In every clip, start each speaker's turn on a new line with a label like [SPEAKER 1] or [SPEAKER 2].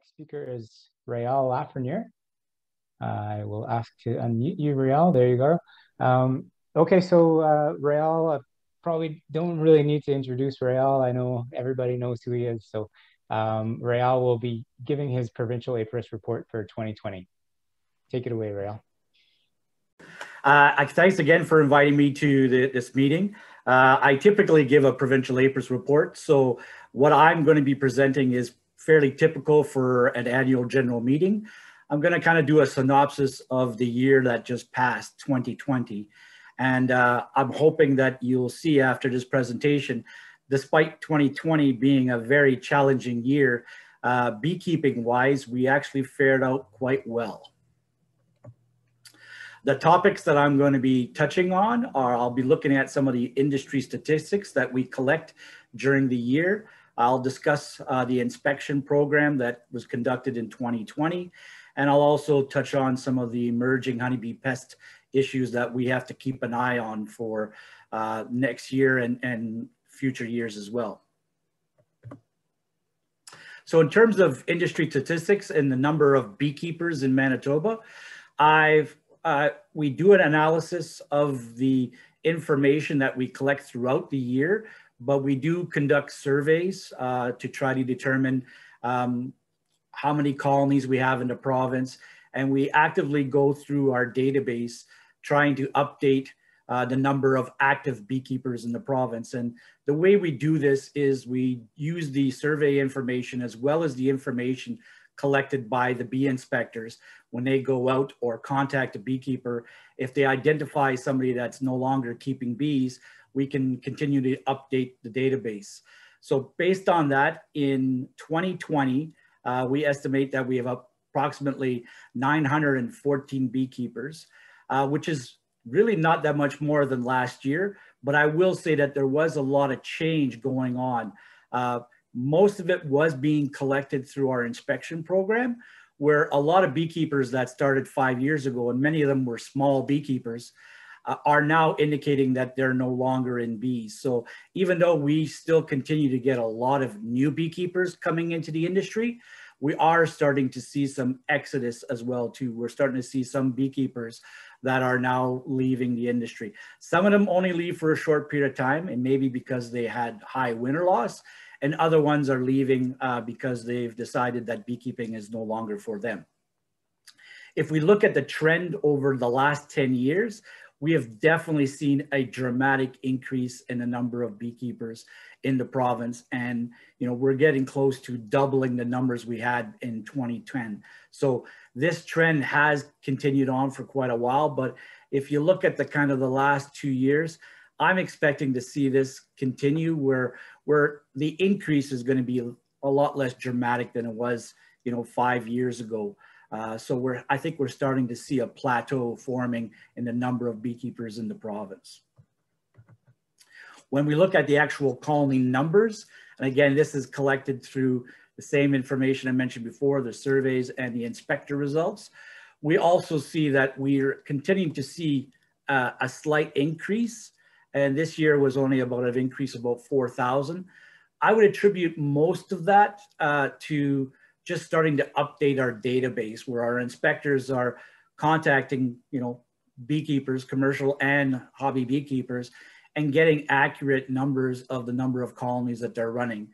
[SPEAKER 1] next speaker is Rheal Lafreniere. I will ask to unmute you, Rheal. There you go. Okay, so Rheal, probably don't really need to introduce Rheal. I know everybody knows who he is. So Rheal will be giving his Provincial Apiarist report for 2020. Take it away, Rheal.
[SPEAKER 2] Thanks again for inviting me to this meeting. I typically give a Provincial Apiarist report, so what I'm going to be presenting is fairly typical for an annual general meeting. I'm going to kind of do a synopsis of the year that just passed, 2020. And I'm hoping that you'll see after this presentation, despite 2020 being a very challenging year, beekeeping-wise, we actually fared out quite well. The topics that I'm going to be touching on are, I'll be looking at some of the industry statistics that we collect during the year. I'll discuss the inspection program that was conducted in 2020. And I'll also touch on some of the emerging honeybee pest issues that we have to keep an eye on for next year and future years as well. So in terms of industry statistics and the number of beekeepers in Manitoba, we do an analysis of the information that we collect throughout the year, but we do conduct surveys to try to determine how many colonies we have in the province. And we actively go through our database trying to update the number of active beekeepers in the province. And the way we do this is we use the survey information as well as the information collected by the bee inspectors when they go out or contact a beekeeper. If they identify somebody that's no longer keeping bees, we can continue to update the database. So based on that, in 2020, we estimate that we have approximately 914 beekeepers, which is really not that much more than last year, but I will say that there was a lot of change going on. Most of it was being collected through our inspection program, where a lot of beekeepers that started 5 years ago, and many of them were small beekeepers, are now indicating that they're no longer in bees. So even though we still continue to get a lot of new beekeepers coming into the industry, we are starting to see some exodus as well too. We're starting to see some beekeepers that are now leaving the industry. Some of them only leave for a short period of time, and maybe because they had high winter loss, and other ones are leaving because they've decided that beekeeping is no longer for them. If we look at the trend over the last 10 years, we have definitely seen a dramatic increase in the number of beekeepers in the province. And, you know, we're getting close to doubling the numbers we had in 2010. So this trend has continued on for quite a while. But if you look at the kind of the last 2 years, I'm expecting to see this continue where the increase is going to be a lot less dramatic than it was, you know, 5 years ago. So I think we're starting to see a plateau forming in the number of beekeepers in the province. When we look at the actual colony numbers, and again, this is collected through the same information I mentioned before, the surveys and the inspector results, we also see that we're continuing to see a slight increase. And this year was only about an increase of about 4,000. I would attribute most of that to just starting to update our database, where our inspectors are contacting, you know, beekeepers, commercial and hobby beekeepers, and getting accurate numbers of the number of colonies that they're running.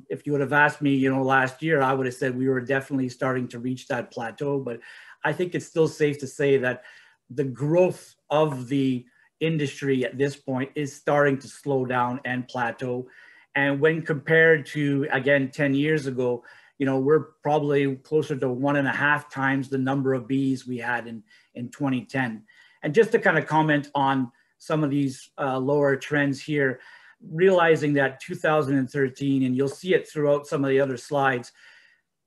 [SPEAKER 2] If you would have asked me, you know, last year, I would have said we were definitely starting to reach that plateau, but I think it's still safe to say that the growth of the industry at this point is starting to slow down and plateau. And when compared to, again, 10 years ago, you know, we're probably closer to 1.5 times the number of bees we had in 2010. And just to kind of comment on some of these lower trends here, realizing that 2013, and you'll see it throughout some of the other slides,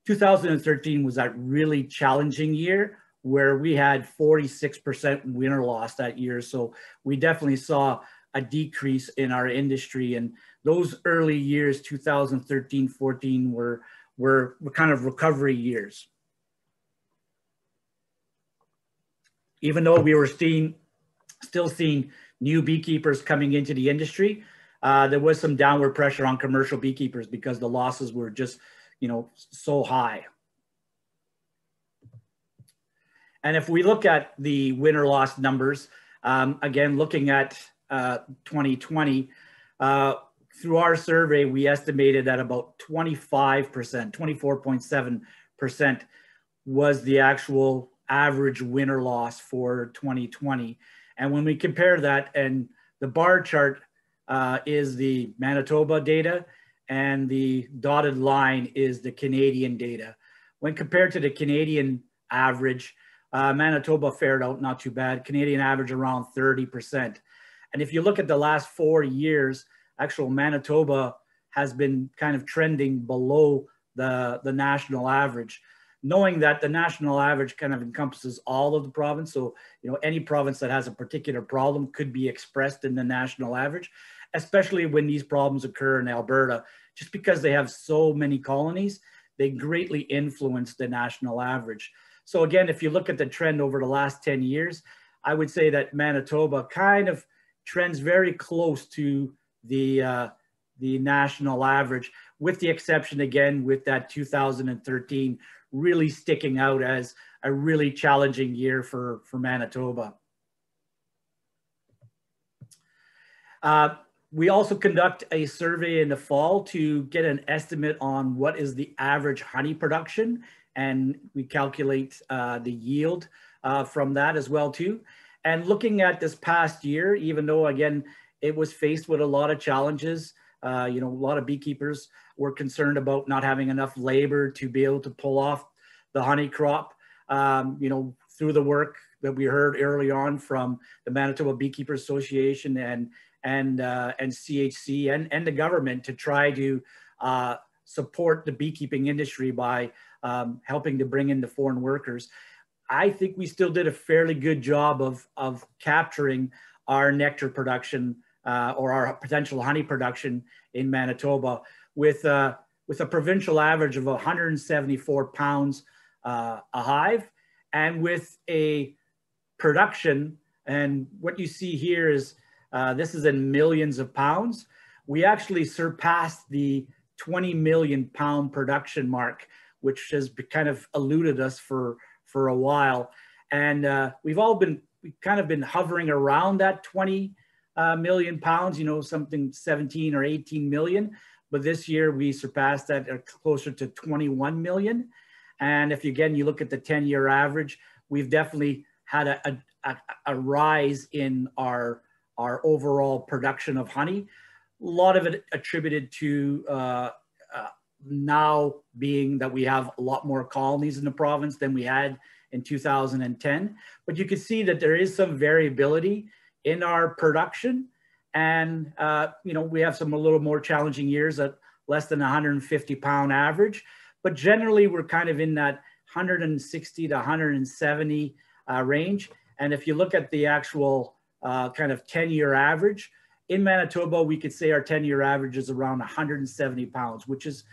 [SPEAKER 2] 2013 was that really challenging year where we had 46% winter loss that year. So we definitely saw a decrease in our industry. And those early years, 2013, 14, were kind of recovery years. Even though we were still seeing new beekeepers coming into the industry, there was some downward pressure on commercial beekeepers because the losses were just you know, so high. And if we look at the winter loss numbers, again, looking at 2020, through our survey, we estimated that about 25%, 24.7% was the actual average winter loss for 2020. And when we compare that, and the bar chart is the Manitoba data, and the dotted line is the Canadian data. When compared to the Canadian average, Manitoba fared out not too bad. Canadian average around 30%. And if you look at the last 4 years, actual Manitoba has been kind of trending below the national average, knowing that the national average kind of encompasses all of the province. So, you know, any province that has a particular problem could be expressed in the national average, especially when these problems occur in Alberta. Just because they have so many colonies, they greatly influence the national average. So again, if you look at the trend over the last 10 years, I would say that Manitoba kind of trends very close to the national average, with the exception, again, with that 2013 really sticking out as a really challenging year for Manitoba. We also conduct a survey in the fall to get an estimate on what is the average honey production, and we calculate the yield from that as well too. And looking at this past year, even though again, it was faced with a lot of challenges, you know, a lot of beekeepers were concerned about not having enough labor to be able to pull off the honey crop. You know, through the work that we heard early on from the Manitoba Beekeepers Association and CHC and the government to try to support the beekeeping industry by helping to bring in the foreign workers. I think we still did a fairly good job of capturing our nectar production or our potential honey production in Manitoba with a provincial average of 174 pounds a hive, and with a production, and what you see here is this is in millions of pounds. We actually surpassed the 20 million pound production mark, which has kind of eluded us for a while. And we've kind of been hovering around that 20 million pounds, you know, something 17 or 18 million. But this year we surpassed that, closer to 21 million. And if again, you look at the 10-year average, we've definitely had a rise in our overall production of honey. A lot of it attributed to now being that we have a lot more colonies in the province than we had in 2010. But you can see that there is some variability in our production. And, you know, we have some a little more challenging years at less than 150 pound average. But generally, we're kind of in that 160 to 170 range. And if you look at the actual kind of 10-year average, in Manitoba, we could say our 10-year average is around 170 pounds, which is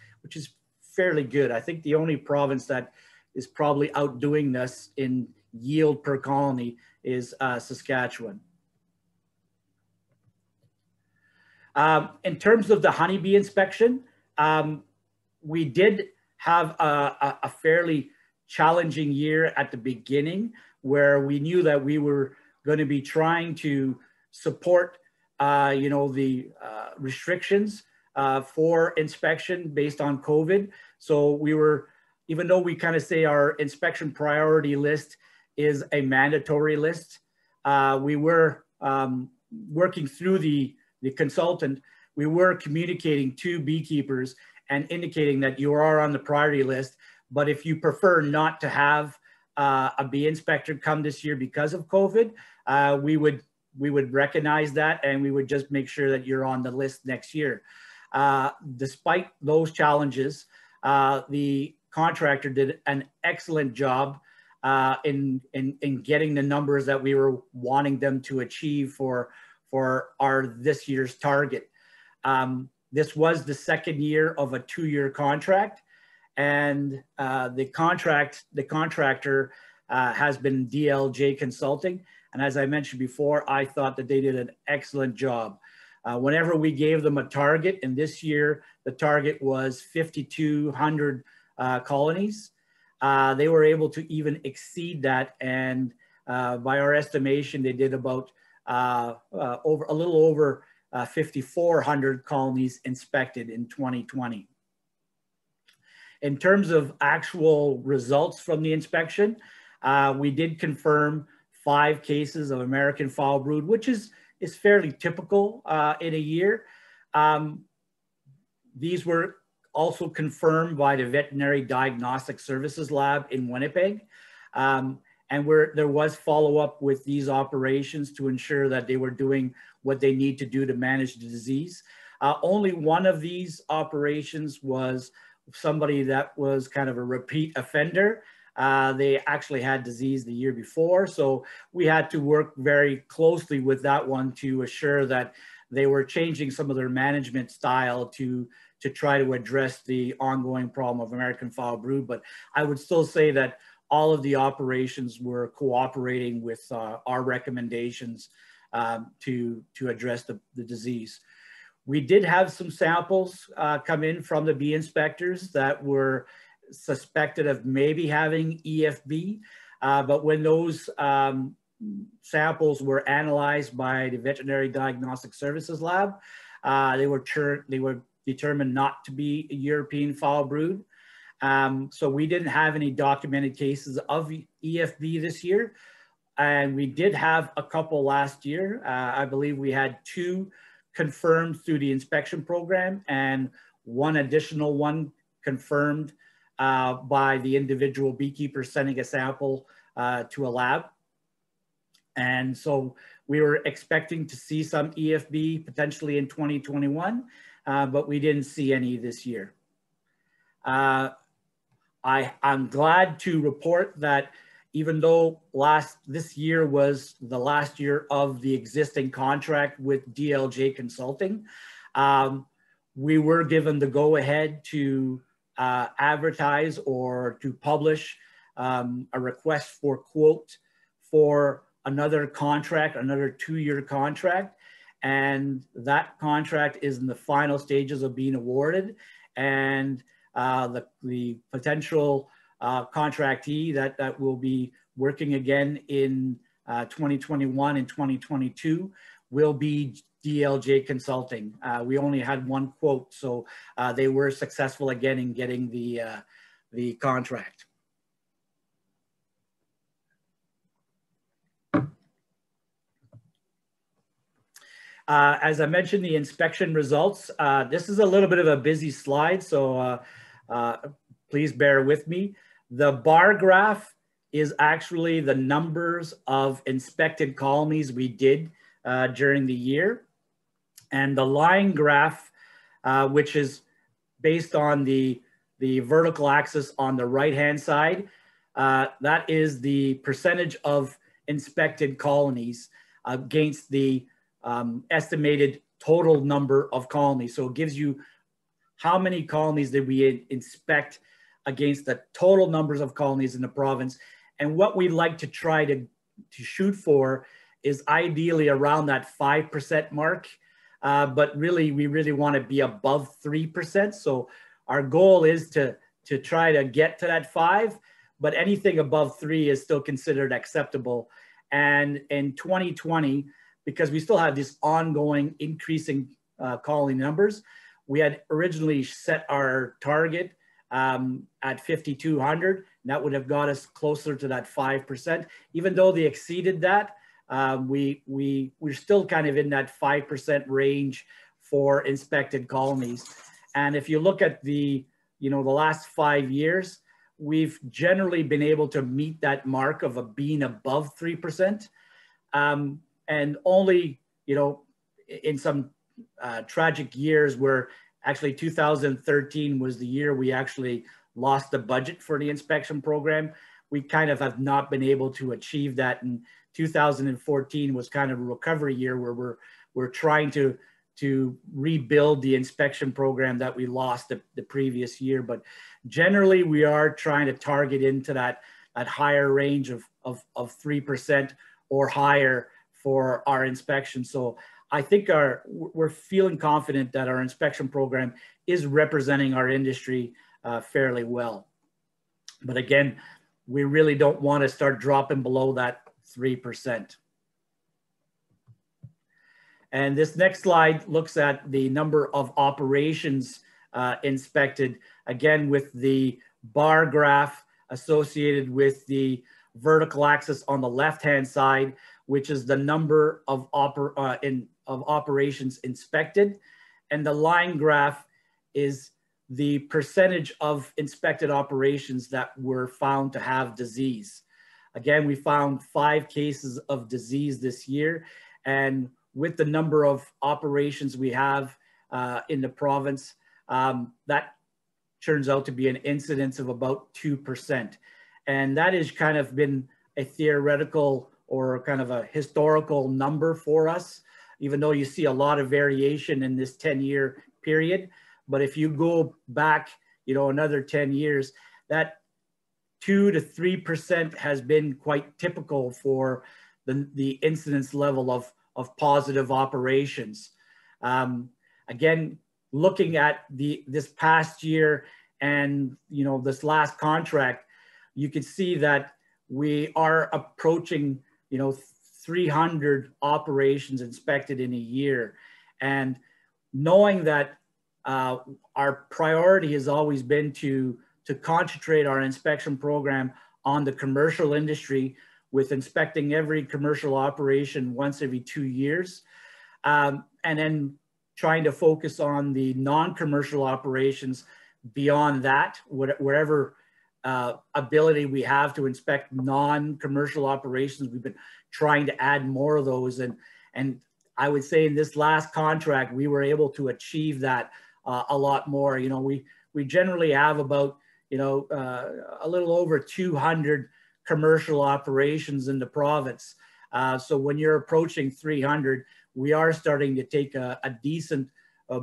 [SPEAKER 2] fairly good. I think the only province that is probably outdoing this in yield per colony is Saskatchewan. In terms of the honeybee inspection, we did have a fairly challenging year at the beginning, where we knew that we were going to be trying to support you know, the restrictions for inspection based on COVID. So we were, even though we kind of say our inspection priority list is a mandatory list, we were working through the consultant. We were communicating to beekeepers and indicating that you are on the priority list, but if you prefer not to have a bee inspector come this year because of COVID, we would recognize that, and we would just make sure that you're on the list next year. Despite those challenges, the contractor did an excellent job in getting the numbers that we were wanting them to achieve for our this year's target. This was the second year of a 2-year contract, and the contractor has been DLJ Consulting. And as I mentioned before, I thought that they did an excellent job. Whenever we gave them a target, and this year the target was 5,200 colonies, they were able to even exceed that. And by our estimation, they did about a little over 5,400 colonies inspected in 2020. In terms of actual results from the inspection, we did confirm 5 cases of American foul brood, which is fairly typical in a year. These were also confirmed by the Veterinary Diagnostic Services Lab in Winnipeg. And there was follow-up with these operations to ensure that they were doing what they need to do to manage the disease. Only one of these operations was somebody that was kind of a repeat offender. They actually had disease the year before, so we had to work very closely with that one to assure that they were changing some of their management style to try to address the ongoing problem of American foul brood. But I would still say that all of the operations were cooperating with our recommendations to address the disease. We did have some samples come in from the bee inspectors that were suspected of maybe having EFB, but when those samples were analyzed by the Veterinary Diagnostic Services Lab, they were determined not to be a European foul brood. So we didn't have any documented cases of EFB this year. And we did have a couple last year. I believe we had 2 confirmed through the inspection program and 1 additional one confirmed by the individual beekeeper sending a sample to a lab. And so we were expecting to see some EFB potentially in 2021, but we didn't see any this year. I'm glad to report that even though this year was the last year of the existing contract with DLJ Consulting, we were given the go-ahead to advertise or to publish a request for quote for another contract, another 2-year contract. And that contract is in the final stages of being awarded. And the potential contractee that will be working again in 2021 and 2022 will be DLJ Consulting. We only had 1 quote, so they were successful again in getting the contract. As I mentioned, the inspection results, this is a little bit of a busy slide, so please bear with me. The bar graph is actually the numbers of inspected colonies we did during the year. And the line graph, which is based on the vertical axis on the right-hand side, that is the percentage of inspected colonies against the estimated total number of colonies. So it gives you how many colonies did we inspect against the total numbers of colonies in the province. And what we like to try to shoot for is ideally around that 5% mark. But really, we really want to be above 3%. So our goal is to try to get to that 5, but anything above 3 is still considered acceptable. And in 2020, because we still have this ongoing increasing colony numbers, we had originally set our target at 5,200. And that would have got us closer to that 5%. Even though they exceeded that, we're still kind of in that 5% range for inspected colonies. And if you look at the last 5 years, we've generally been able to meet that mark of being above 3%. And only, in some tragic years where actually 2013 was the year we actually lost the budget for the inspection program, we kind of have not been able to achieve that. And 2014 was kind of a recovery year where we're trying to rebuild the inspection program that we lost the previous year. But generally, we are trying to target into that higher range of 3% or higher for our inspection. So I think we're feeling confident that our inspection program is representing our industry fairly well. But again, we really don't want to start dropping below that 3%. And this next slide looks at the number of operations inspected, again with the bar graph associated with the vertical axis on the left-hand side, which is the number of operations inspected. And the line graph is the percentage of inspected operations that were found to have disease. Again, we found 5 cases of disease this year. And with the number of operations we have in the province, that turns out to be an incidence of about 2%. And that has kind of been a theoretical or kind of a historical number for us, even though you see a lot of variation in this 10-year period. But if you go back, you know, another 10 years, that 2 to 3% has been quite typical for the incidence level of positive operations. Again, looking at this past year and, you know, this last contract, you can see that we are approaching, you know, 300 operations inspected in a year. And knowing that our priority has always been to concentrate our inspection program on the commercial industry, with inspecting every commercial operation once every 2 years, and then trying to focus on the non-commercial operations beyond that, wherever ability we have to inspect non-commercial operations. We've been trying to add more of those. And I would say in this last contract, we were able to achieve that a lot more. You know, we generally have about, you know, a little over 200 commercial operations in the province. So when you're approaching 300, we are starting to take a decent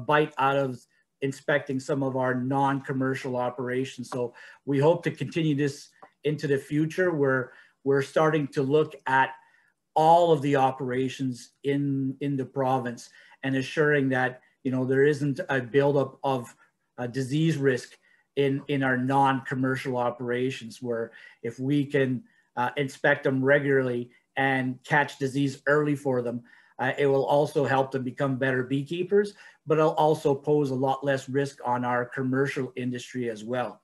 [SPEAKER 2] bite out of inspecting some of our non-commercial operations. So we hope to continue this into the future, where we're starting to look at all of the operations in the province and assuring that, you know, there isn't a buildup of disease risk in our non-commercial operations, where if we can inspect them regularly and catch disease early for them, it will also help them become better beekeepers, but it'll also pose a lot less risk on our commercial industry as well.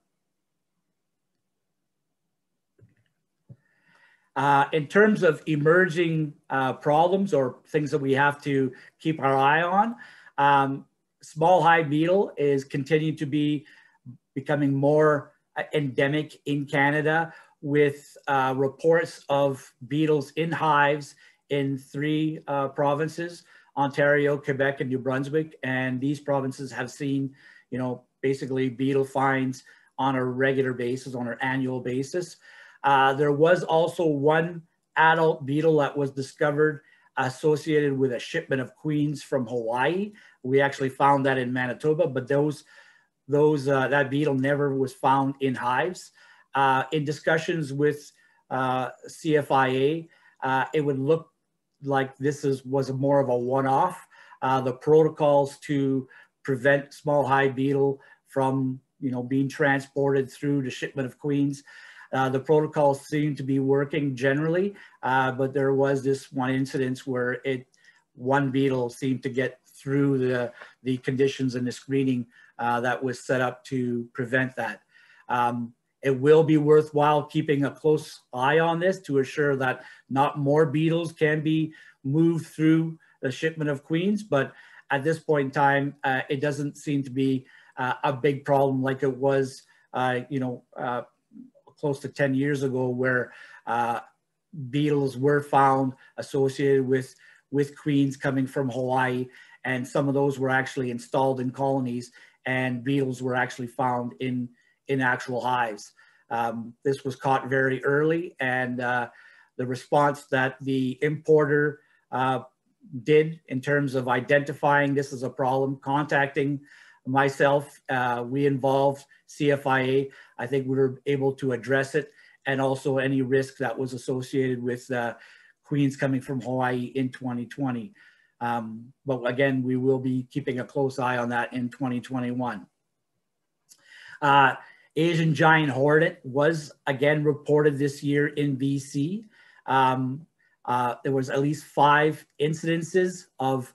[SPEAKER 2] In terms of emerging problems or things that we have to keep our eye on, small hive beetle is continuing to be becoming more endemic in Canada, with reports of beetles in hives in 3 provinces, Ontario, Quebec, and New Brunswick. And these provinces have seen, you know, basically beetle finds on a regular basis, on an annual basis. There was also 1 adult beetle that was discovered associated with a shipment of queens from Hawaii. We actually found that in Manitoba, but that beetle never was found in hives. In discussions with CFIA, it would look like this was more of a one-off. The protocols to prevent small hive beetle from, you know, being transported through the shipment of queens, the protocols seem to be working generally, but there was this one incident where one beetle seemed to get through the conditions and the screening that was set up to prevent that. It will be worthwhile keeping a close eye on this to assure that not more beetles can be moved through the shipment of queens. But at this point in time, it doesn't seem to be a big problem like it was, you know, close to 10 years ago, where beetles were found associated with queens coming from Hawaii. And some of those were actually installed in colonies, and beetles were actually found in actual hives. This was caught very early, and the response that the importer did in terms of identifying this as a problem, contacting myself, we involved CFIA. I think we were able to address it, and also any risk that was associated with queens coming from Hawaii in 2020. But again, we will be keeping a close eye on that in 2021. Asian giant hornet was again reported this year in BC. There was at least 5 incidences of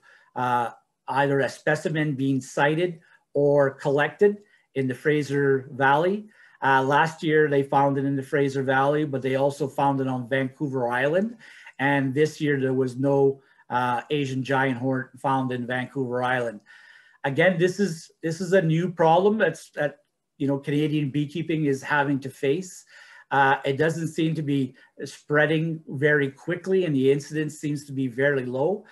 [SPEAKER 2] either a specimen being sighted or collected in the Fraser Valley. Last year, they found it in the Fraser Valley, but they also found it on Vancouver Island. And this year, there was no Asian giant hornet found in Vancouver Island. Again, this is a new problem that Canadian beekeeping is having to face. It doesn't seem to be spreading very quickly, and the incidence seems to be very low.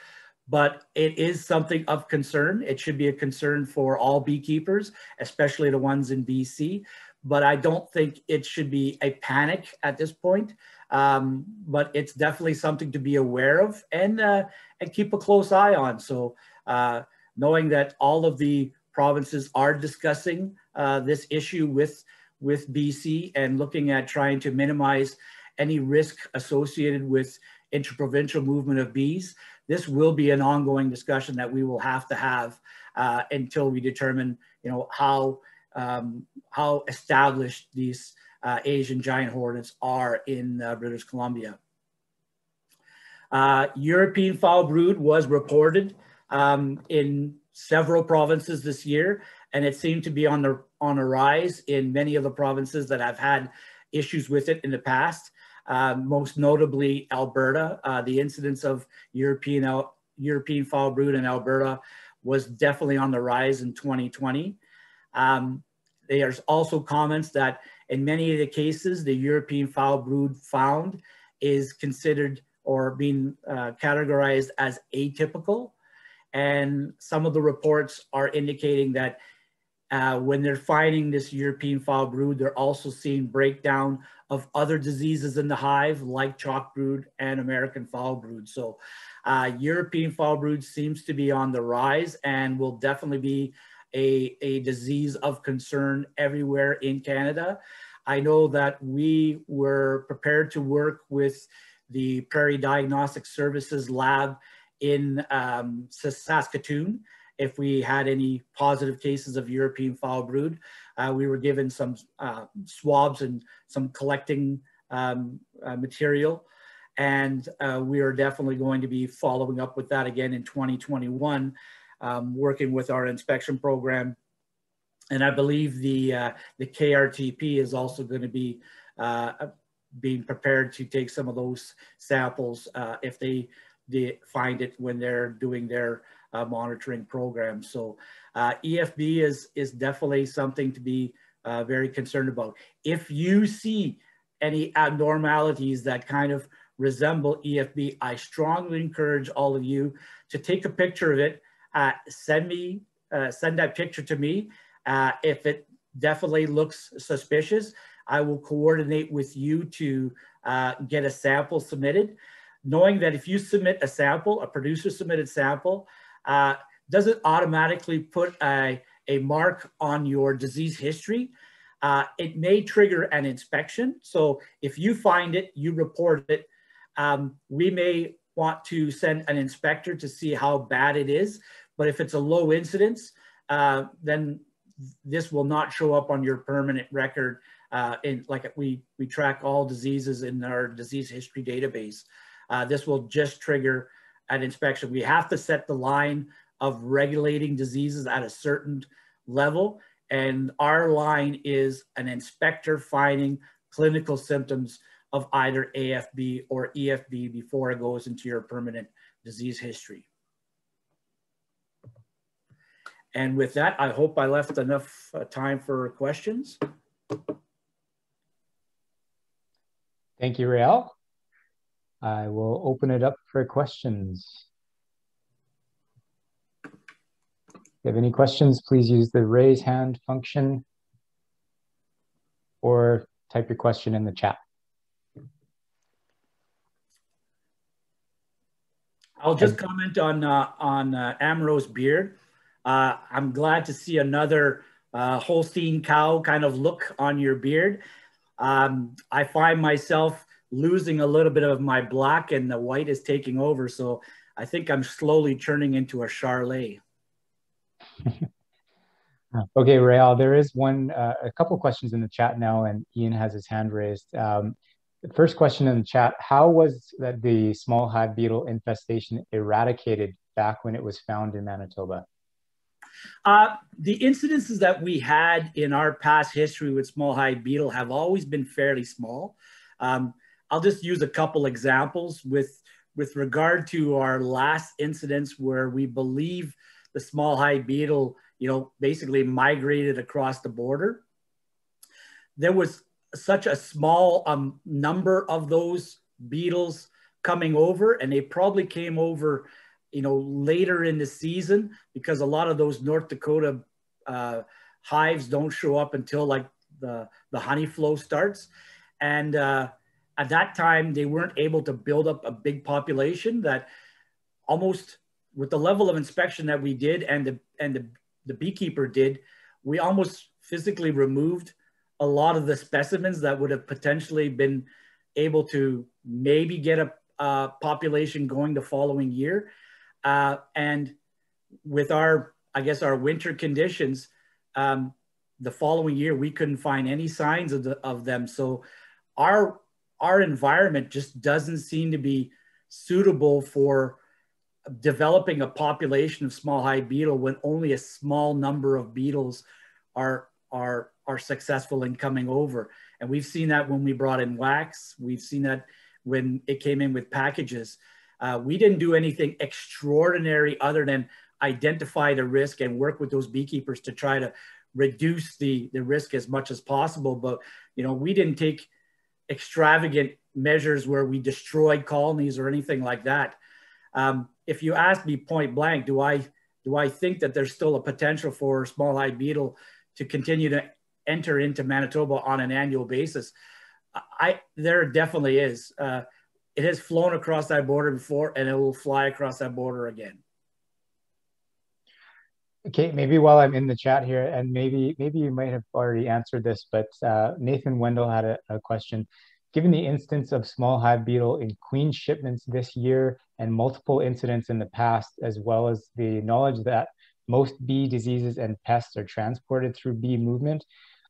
[SPEAKER 2] But it is something of concern. It should be a concern for all beekeepers, especially the ones in BC. But I don't think it should be a panic at this point. But it's definitely something to be aware of and keep a close eye on. So knowing that all of the provinces are discussing this issue with BC and looking at trying to minimize any risk associated with interprovincial movement of bees, this will be an ongoing discussion that we will have to have until we determine, how established these Asian giant hornets are in British Columbia. European foul brood was reported in several provinces this year, and it seemed to be on a rise in many of the provinces that have had issues with it in the past. Most notably Alberta. The incidence of European foul brood in Alberta was definitely on the rise in 2020. There's also comments that in many of the cases, the European foul brood found is considered or being categorized as atypical. And some of the reports are indicating that when they're finding this European foul brood, they're also seeing breakdown of other diseases in the hive, like chalk brood and American foul brood. So European foul brood seems to be on the rise and will definitely be a disease of concern everywhere in Canada. I know that we were prepared to work with the Prairie Diagnostic Services Lab in Saskatoon if we had any positive cases of European foul brood. We were given some swabs and some collecting material, and we are definitely going to be following up with that again in 2021, working with our inspection program. And I believe the KRTP is also going to be being prepared to take some of those samples if they find it when they're doing their monitoring program. So EFB is definitely something to be very concerned about. If you see any abnormalities that kind of resemble EFB, I strongly encourage all of you to take a picture of it. Send that picture to me. If it definitely looks suspicious, I will coordinate with you to get a sample submitted, knowing that if you submit a sample, a producer submitted sample, doesn't automatically put a mark on your disease history. It may trigger an inspection. So if you find it, you report it, we may want to send an inspector to see how bad it is. But if it's a low incidence, then this will not show up on your permanent record. Like we track all diseases in our disease history database. This will just trigger an inspection. We have to set the line of regulating diseases at a certain level. And our line is an inspector finding clinical symptoms of either AFB or EFB before it goes into your permanent disease history. And with that, I hope I left enough time for questions.
[SPEAKER 1] Thank you, Rheal. I will open it up for questions. If you have any questions, please use the raise hand function or type your question in the chat.
[SPEAKER 2] I'll just comment on Amro's beard. I'm glad to see another Holstein cow kind of look on your beard. I find myself losing a little bit of my black and the white is taking over. So I think I'm slowly turning into a Charlet.
[SPEAKER 1] Okay, Rheal, there is a couple questions in the chat now, and Ian has his hand raised. The first question in the chat, how was that the small hive beetle infestation eradicated back when it was found in Manitoba?
[SPEAKER 2] The incidences that we had in our past history with small hive beetle have always been fairly small. I'll just use a couple examples with regard to our last incidents where we believe the small hive beetle, basically migrated across the border. There was such a small number of those beetles coming over, and they probably came over later in the season, because a lot of those North Dakota hives don't show up until like the honey flow starts. And at that time, they weren't able to build up a big population that almost, with the level of inspection that we did and the beekeeper did, we almost physically removed a lot of the specimens that would have potentially been able to maybe get a population going the following year. And with our winter conditions, the following year, we couldn't find any signs of them. So our environment just doesn't seem to be suitable for developing a population of small hive beetle when only a small number of beetles are successful in coming over. And we've seen that when we brought in wax. We've seen that when it came in with packages. We didn't do anything extraordinary other than identify the risk and work with those beekeepers to try to reduce the risk as much as possible. But, we didn't take extravagant measures where we destroyed colonies or anything like that. If you ask me point blank, do I think that there's still a potential for small hive beetle to continue to enter into Manitoba on an annual basis? There definitely is. It has flown across that border before, and it will fly across that border again.
[SPEAKER 1] Okay, maybe while I'm in the chat here, and maybe you might have already answered this, but Nathan Wendell had a question. Given the instance of small hive beetle in queen shipments this year and multiple incidents in the past, as well as the knowledge that most bee diseases and pests are transported through bee movement,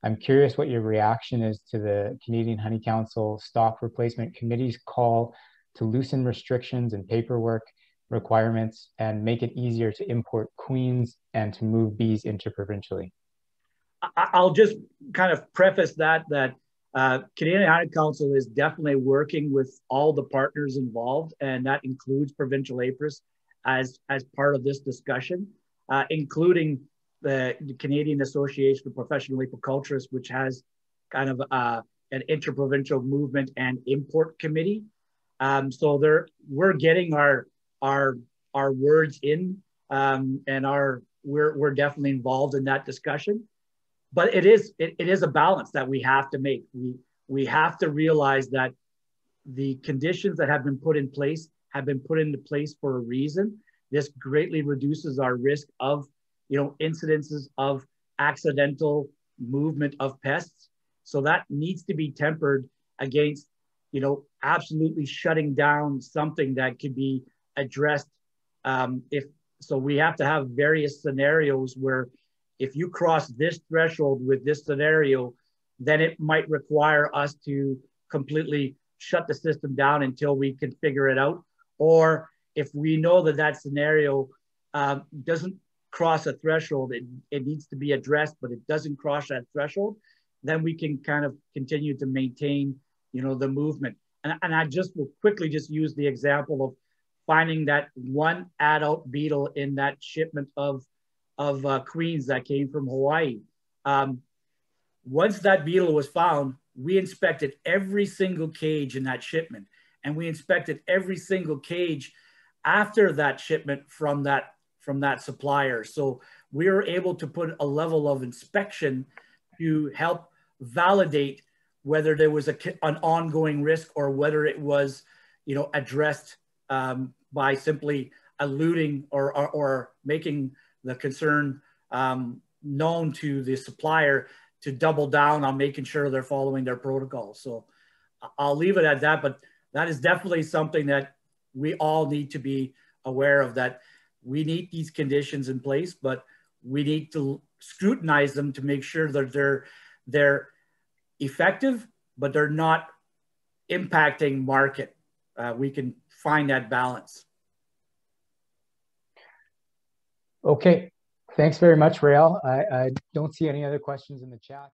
[SPEAKER 1] I'm curious what your reaction is to the Canadian Honey Council Stock Replacement Committee's call to loosen restrictions and paperwork requirements and make it easier to import queens and to move bees interprovincially.
[SPEAKER 2] I'll just kind of preface that Canadian Honey Council is definitely working with all the partners involved, and that includes Provincial Apiarists as part of this discussion, including the Canadian Association of Professional Apiculturists, which has kind of an interprovincial movement and import committee. So we're getting our words in, and we're definitely involved in that discussion. But it is a balance that we have to make. We have to realize that the conditions that have been put in place have been put into place for a reason. This greatly reduces our risk of incidences of accidental movement of pests. So that needs to be tempered against, absolutely shutting down something that could be addressed. So we have to have various scenarios where if you cross this threshold with this scenario, then it might require us to completely shut the system down until we can figure it out. Or if we know that scenario doesn't cross a threshold, it needs to be addressed, but it doesn't cross that threshold, then we can kind of continue to maintain, the movement. And I just will quickly just use the example of finding that one adult beetle in that shipment of queens that came from Hawaii. Once that beetle was found, we inspected every single cage in that shipment, and we inspected every single cage after that shipment from that supplier. So we were able to put a level of inspection to help validate whether there was an ongoing risk or whether it was, addressed by simply eluding or making the concern known to the supplier to double down on making sure they're following their protocol. So I'll leave it at that, but that is definitely something that we all need to be aware of that. We need these conditions in place, but we need to scrutinize them to make sure that they're effective, but they're not impacting market. We can find that balance.
[SPEAKER 1] Okay, thanks very much, Rheal. I don't see any other questions in the chat.